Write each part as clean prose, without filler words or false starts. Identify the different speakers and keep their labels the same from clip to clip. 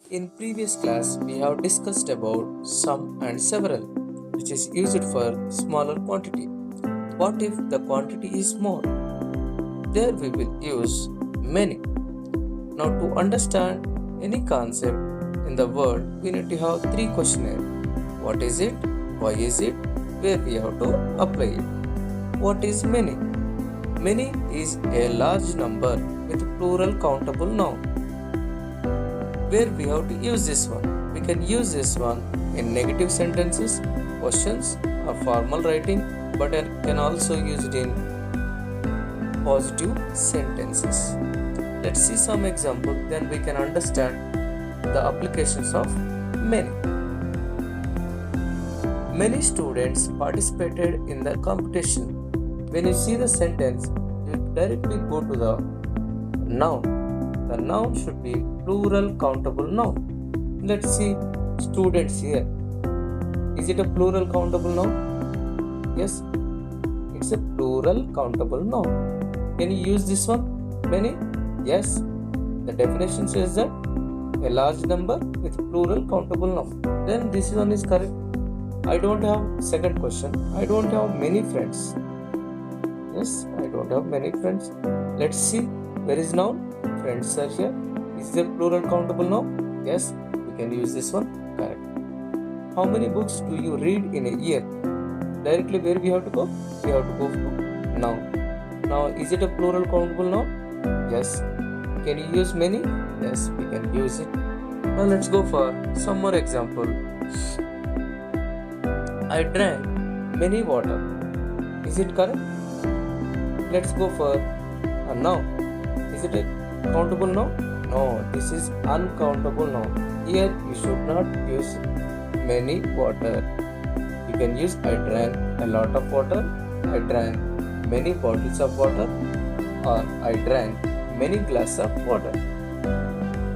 Speaker 1: In previous class, we have discussed about sum and several, which is used for smaller quantity. What if the quantity is more? There we will use many. Now to understand any concept in the world, we need to have three questionnaires. What is it? Why is it? Where we have to apply it. What is many? Many is a large number with plural countable noun. Where we have to use this one? We can use this one in negative sentences, questions, or formal writing, but I can also use it in positive sentences. Let's see some examples, then we can understand the applications of many. Many students participated in the competition. When you see the sentence, you directly go to the noun. The noun should be plural countable noun. Let's see students here. Is it a plural countable noun? Yes, it's a plural countable noun. Can you use this one? Many? Yes. The definition says that a large number with plural countable noun. Then this one is correct. I don't have second question. I don't have many friends. Yes, I don't have many friends. Let's see. Where is noun? Friends are here. Is there plural countable noun? Yes, we can use this one. Correct. How many books do you read in a year? Directly where we have to go? We have to go to noun. Now, is it a plural countable noun? Yes. Can you use many? Yes, we can use it. Now let's go for some more example. I drank many water. Is it correct? Let's go for a noun. Is it a countable noun? No, this is uncountable noun. Here you should not use many water. You can use I drank a lot of water, I drank many bottles of water, or I drank many glasses of water.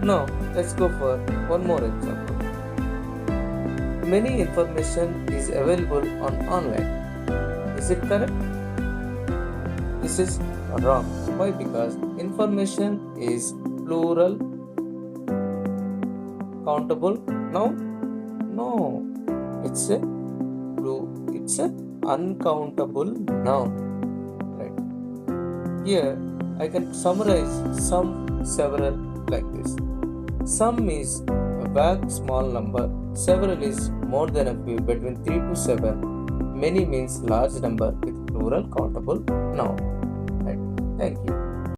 Speaker 1: Now let's go for one more example. Many information is available on online. Is it correct? This is wrong. Why? Because information is plural countable noun? No, it's a uncountable noun. Right. Here I can summarize some, several like this. Some is a vague small number. Several is more than a few, between 3 to 7. Many means large number with plural countable noun. Right. Thank you.